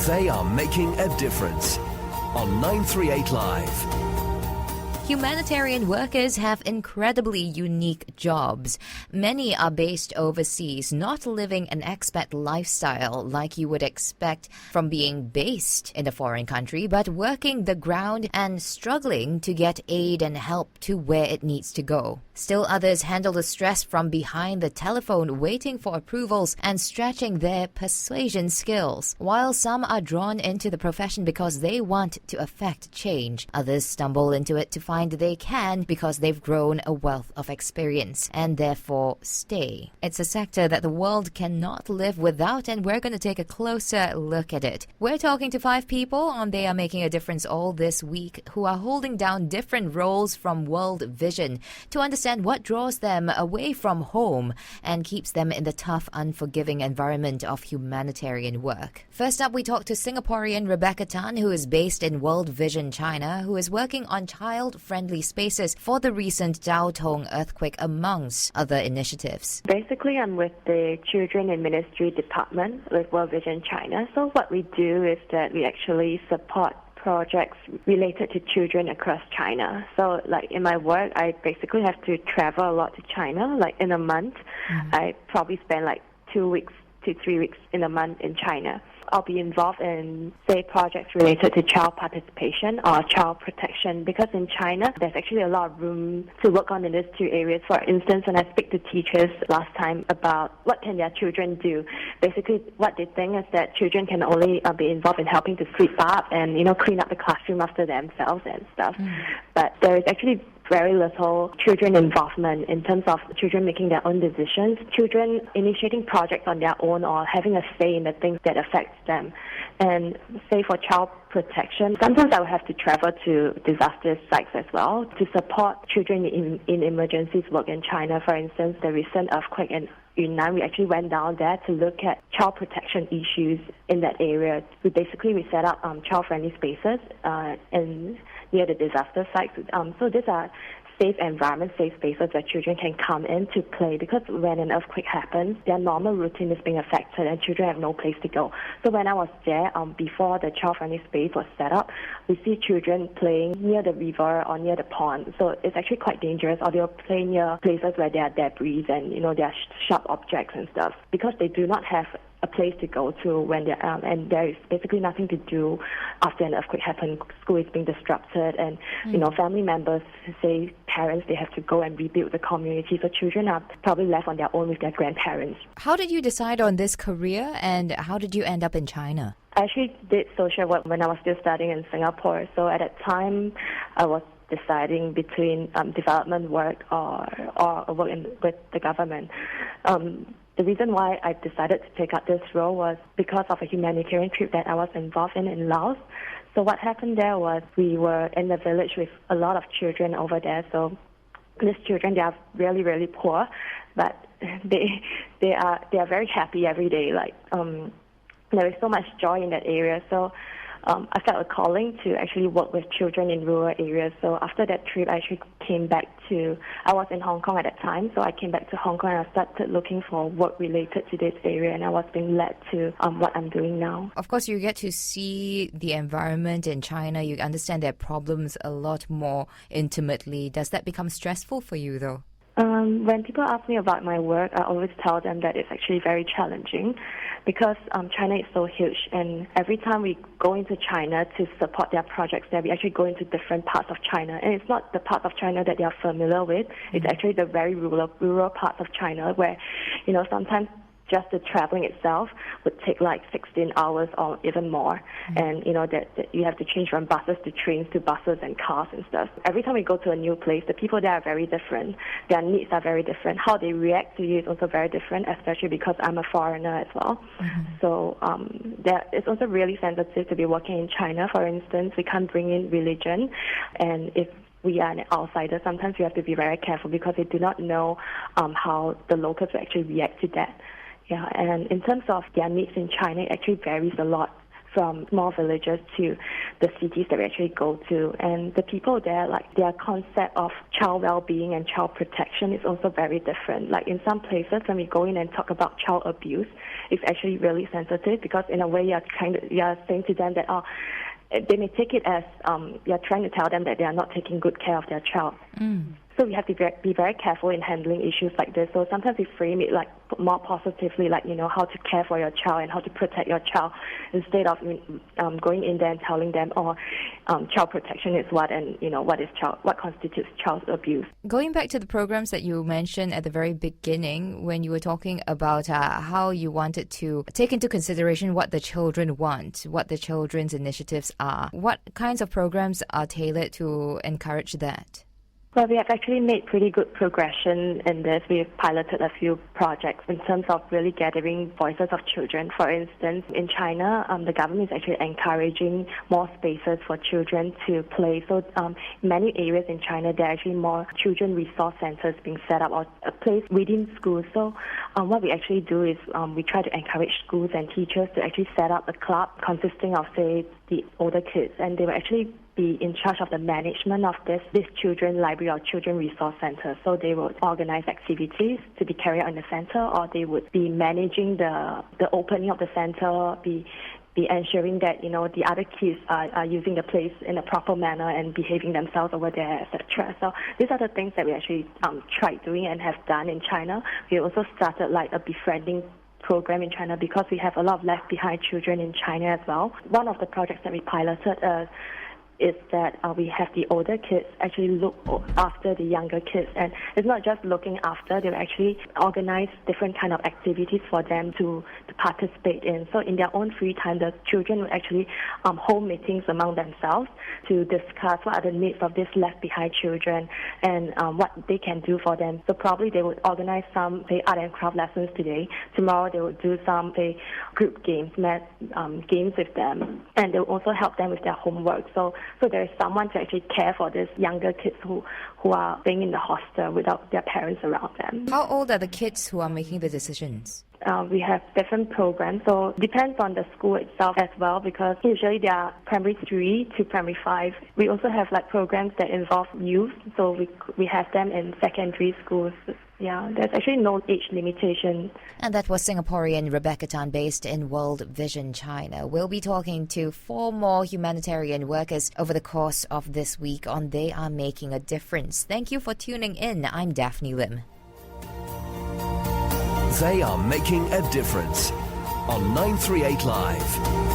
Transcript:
They are making a difference on 938 Live. Humanitarian workers have incredibly unique jobs. Many are based overseas, not living an expat lifestyle like you would expect from being based in a foreign country, but working the ground and struggling to get aid and help to where it needs to go. Still others handle the stress from behind the telephone, waiting for approvals and stretching their persuasion skills. While some are drawn into the profession because they want to affect change, others stumble into it to find they can because they've grown a wealth of experience and therefore stay. It's a sector that the world cannot live without, and we're going to take a closer look at it. We're talking to 5 people on They Are Making a Difference all this week who are holding down different roles from World Vision to understand what draws them away from home and keeps them in the tough, unforgiving environment of humanitarian work. First up, we talk to Singaporean Rebecca Tan, who is based in World Vision China, who is working on child-friendly spaces for the recent Dao Tong earthquake, amongst other initiatives. Basically, I'm with the Children and Ministry Department with World Vision China. So what we do is that we actually support projects related to children across China. So like in my work, I basically have to travel a lot to China. Like in a month, I probably spend like 2 weeks to 3 weeks in a month in China. I'll be involved in, say, projects related to child participation or child protection, because in China, there's actually a lot of room to work on in these 2 areas. For instance, when I speak to teachers last time about what can their children do, basically what they think is that children can only be involved in helping to sweep up and, clean up the classroom after themselves and stuff. But there is actually very little children involvement in terms of children making their own decisions, children initiating projects on their own or having a say in the things that affects them. And say for child protection, sometimes I will have to travel to disaster sites as well to support children in emergencies work in China. For instance, the recent earthquake in Yunnan, we actually went down there to look at child protection issues in that area. We set up child-friendly spaces near the disaster sites. So these are safe environments, safe spaces where children can come in to play, because when an earthquake happens, their normal routine is being affected and children have no place to go. So when I was there, before the child-friendly space was set up, we see children playing near the river or near the pond. So it's actually quite dangerous, or they'll play near places where there are debris and, there are sharp objects and stuff, because they do not have a place to go to when they're and there is basically nothing to do after an earthquake happens. School is being disrupted, and family members, say parents, they have to go and rebuild the community. So children are probably left on their own with their grandparents. How did you decide on this career, and how did you end up in China? I actually did social work when I was still studying in Singapore. So at that time, I was deciding between development work or work with the government. The reason why I decided to take up this role was because of a humanitarian trip that I was involved in Laos. So what happened there was we were in the village with a lot of children over there. So these children, they are really, really poor, but they are very happy every day. Like there is so much joy in that area. So I felt a calling to actually work with children in rural areas. So after that trip, I actually came back I was in Hong Kong at that time, so I came back to Hong Kong and I started looking for work related to this area, and I was being led to what I'm doing now. Of course, you get to see the environment in China. You understand their problems a lot more intimately. Does that become stressful for you, though? When people ask me about my work, I always tell them that it's actually very challenging, because China is so huge, and every time we go into China to support their projects there, we actually go into different parts of China, and it's not the parts of China that they are familiar with. It's actually the very rural parts of China where, sometimes just the traveling itself would take like 16 hours or even more. And, that you have to change from buses to trains to buses and cars and stuff. Every time we go to a new place, the people there are very different. Their needs are very different. How they react to you is also very different, especially because I'm a foreigner as well. So it's also really sensitive to be working in China. For instance, we can't bring in religion, and if we are an outsider, sometimes we have to be very careful because they do not know how the locals will actually react to that. Yeah, and in terms of their needs in China, it actually varies a lot from small villages to the cities that we actually go to. And the people there, like their concept of child well-being and child protection is also very different. Like in some places, when we go in and talk about child abuse, it's actually really sensitive because in a way you're saying to them that, they may take it as you're trying to tell them that they are not taking good care of their child. So we have to be very careful in handling issues like this. So sometimes we frame it like more positively, like, how to care for your child and how to protect your child, instead of going in there and telling them, child protection is what, and what constitutes child abuse. Going back to the programs that you mentioned at the very beginning, when you were talking about how you wanted to take into consideration what the children want, what the children's initiatives are, what kinds of programs are tailored to encourage that? Well, we have actually made pretty good progression in this. We've piloted a few projects in terms of really gathering voices of children. For instance, in China, the government is actually encouraging more spaces for children to play. So many areas in China, there are actually more children resource centers being set up, or a place within schools. So what we actually do is we try to encourage schools and teachers to actually set up a club consisting of, say, the older kids, and they will actually be in charge of the management of this children library or children resource center. So they would organize activities to be carried out in the center, or they would be managing the opening of the center, be ensuring that the other kids are using the place in a proper manner and behaving themselves over there, etc. So these are the things that we actually tried doing and have done in China. We also started like a befriending program in China because we have a lot of left behind children in China as well. One of the projects that we piloted is that we have the older kids actually look after the younger kids, and it's not just looking after, they actually organize different kind of activities for them to participate in. So in their own free time, the children will actually hold meetings among themselves to discuss what are the needs of these left behind children and what they can do for them. So probably they would organize some, say, art and craft lessons today. Tomorrow they would do some, say, group games, games with them, and they'll also help them with their homework. So there is someone to actually care for these younger kids who are staying in the hostel without their parents around them. How old are the kids who are making the decisions? We have different programs, so it depends on the school itself as well, because usually they are primary 3 to primary 5. We also have like programs that involve youth, so we have them in secondary schools. Yeah, there's actually no age limitation. And that was Singaporean Rebecca Tan, based in World Vision China. We'll be talking to 4 more humanitarian workers over the course of this week on They Are Making a Difference. Thank you for tuning in. I'm Daphne Lim. They Are Making a Difference on 938 Live.